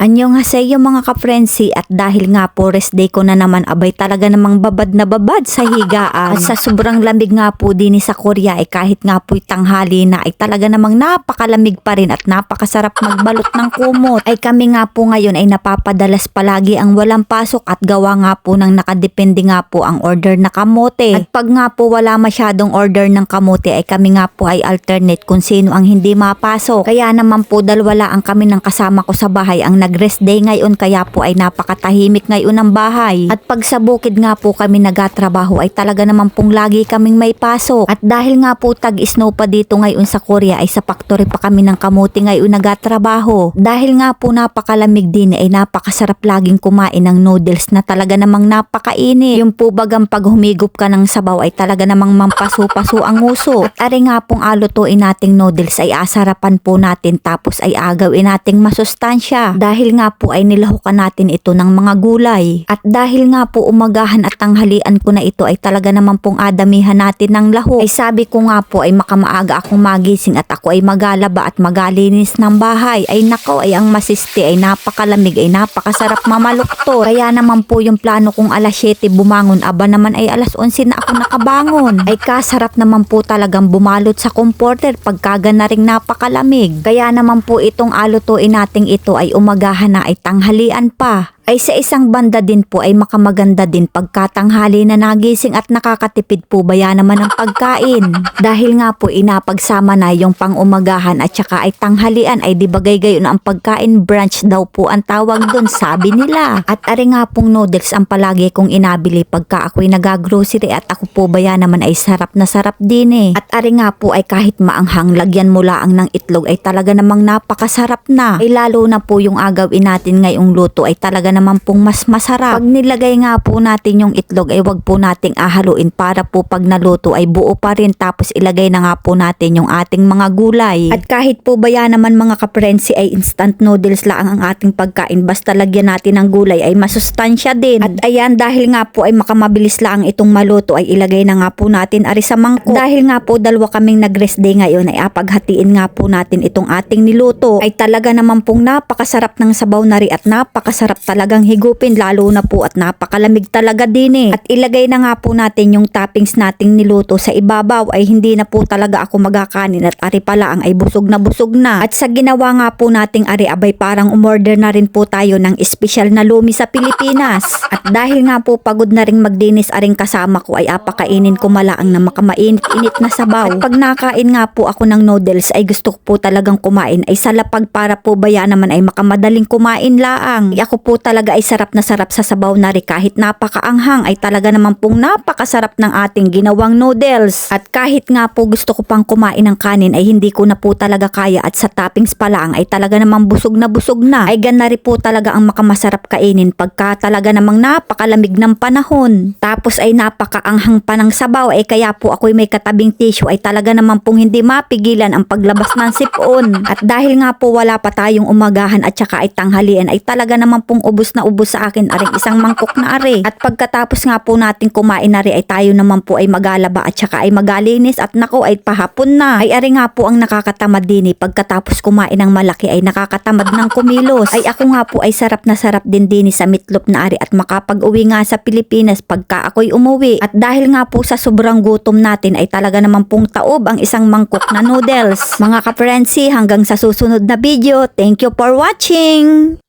Annyeonghaseyo mga ka-frenzy, at dahil nga po rest day ko na naman, abay talaga namang babad na babad sa higaan. At sa sobrang lamig nga po din sa Korea ay kahit nga po'y tanghali na ay talaga namang napakalamig pa rin at napakasarap magbalot ng kumot. Ay kami nga po ngayon ay napapadalas palagi ang walang pasok at gawa nga po ng nakadepende nga po ang order na kamote. At pag nga po wala masyadong order ng kamote ay kami nga po ay alternate kung sino ang hindi mapasok. Kaya naman po dahil wala ang kami ng kasama ko sa bahay ang nag-rest day ngayon, kaya po ay napakatahimik ngayon ng bahay. At pag sa bukid nga po kami nagatrabaho ay talaga naman pong lagi kaming may pasok. At dahil nga po tag-snow pa dito ngayon sa Korea ay sa factory pa kami ng kamote ngayon nagatrabaho. Dahil nga po napakalamig din ay napakasarap laging kumain ng noodles na talaga namang napakainit. Yung po bagang pag humigop ka ng sabaw ay talaga namang mampaso-paso ang uso. At ari nga pong alutuin nating noodles ay asarapan po natin tapos ay agawin nating masustansya. Dahil nga po ay nilahukan natin ito ng mga gulay. At dahil nga po umagahan at tanghalian ko na ito ay talaga naman pong adamihan natin ng lahok. Ay sabi ko nga po ay makamaaga akong magising at ako ay magalaba at magalinis ng bahay. Ay nako, ay ang masiste ay napakalamig ay napakasarap mamalukto. Kaya naman po yung plano kong alas 7 bumangon, aba naman ay alas 11 na ako nakabangon. Ay kasarap naman po talagang bumalot sa comforter pagkaga na ring napakalamig. Kaya naman po itong alutuin nating ito ay umagahan na ay tanghalian pa. Ay sa isang banda din po ay makamaganda din pagkatanghali na nagising at nakakatipid po baya naman ang pagkain. Dahil nga po inapagsama na yung pang-umagahan at saka ay tanghalian ay di bagay gayon ang pagkain, brunch daw po ang tawag doon, sabi nila. At ari nga pong noodles ang palagi kong inabili pagka ako'y nagagrocery at ako po baya naman ay sarap na sarap din eh. At ari nga po ay kahit maanghang lagyan mo laang ng itlog ay talaga namang napakasarap na. Ay lalo na po yung agawin natin ngayong luto ay talaga naman pong mas masarap. Pag nilagay nga po natin yung itlog ay wag po nating ahaluin para po pag naluto ay buo pa rin, tapos ilagay na nga po natin yung ating mga gulay. At kahit po baya naman mga ka-frenzy ay instant noodles lang ang ating pagkain, basta lagyan natin ng gulay ay masustansya din. At ayan, dahil nga po ay makamabilis lang itong maluto ay ilagay na nga po natin ari sa mangkok. Dahil nga po dalawa kaming nag-rest day ngayon ay apaghatiin nga po natin itong ating niluto. Ay talaga naman pong napakasarap ng sabaw na rin at napakasarap talagang higupin, lalo na po at napakalamig talaga din eh. At ilagay na nga po natin yung toppings nating niluto sa ibabaw ay hindi na po talaga ako magkakanin at ari pala ang ay busog na busog na. At sa ginawa nga po nating ari abay parang umorder na rin po tayo ng espesyal na lumi sa Pilipinas. At dahil nga po pagod na ring magdinis aring kasama ko ay apakainin ko malaang na makamainit-init na sabaw. At pag nakain nga po ako ng noodles ay gusto ko po talagang kumain ay sa lapag para po baya naman ay makamadaling kumain laang. Ako po talaga ay sarap na sarap sa sabaw na rin kahit napakaanghang ay talaga naman pong napakasarap ng ating ginawang noodles. At kahit nga po gusto ko pang kumain ng kanin ay hindi ko na po talaga kaya at sa toppings pa lang ay talaga namang busog na. Ay gana rin po talaga ang makamasarap kainin pagka talaga namang napakalamig ng panahon. Tapos ay napakaanghang pa ng sabaw ay kaya po ako'y may katabing tissue ay talaga namang pong hindi mapigilan ang paglabas ng sipon. At dahil nga po wala pa tayong umagahan at saka ay tanghalian ay talaga namang pong ubos na ubos sa akin aring isang mangkok na ari. At pagkatapos nga po natin kumain na rin ay tayo naman po ay magalaba at saka ay magalinis at nako ay pahapon na. Ay ari nga po ang nakakatamad din eh, pagkatapos kumain ng malaki ay nakakatamad ng kumilos. Ay ako nga po ay sarap na sarap din sa meatloaf na ari at makapag-uwi nga sa Pilipinas pagka ako'y umuwi. At dahil nga po sa sobrang gutom natin ay talaga naman pong taob ang isang mangkok na noodles. Mga ka-frenzy, hanggang sa susunod na video. Thank you for watching!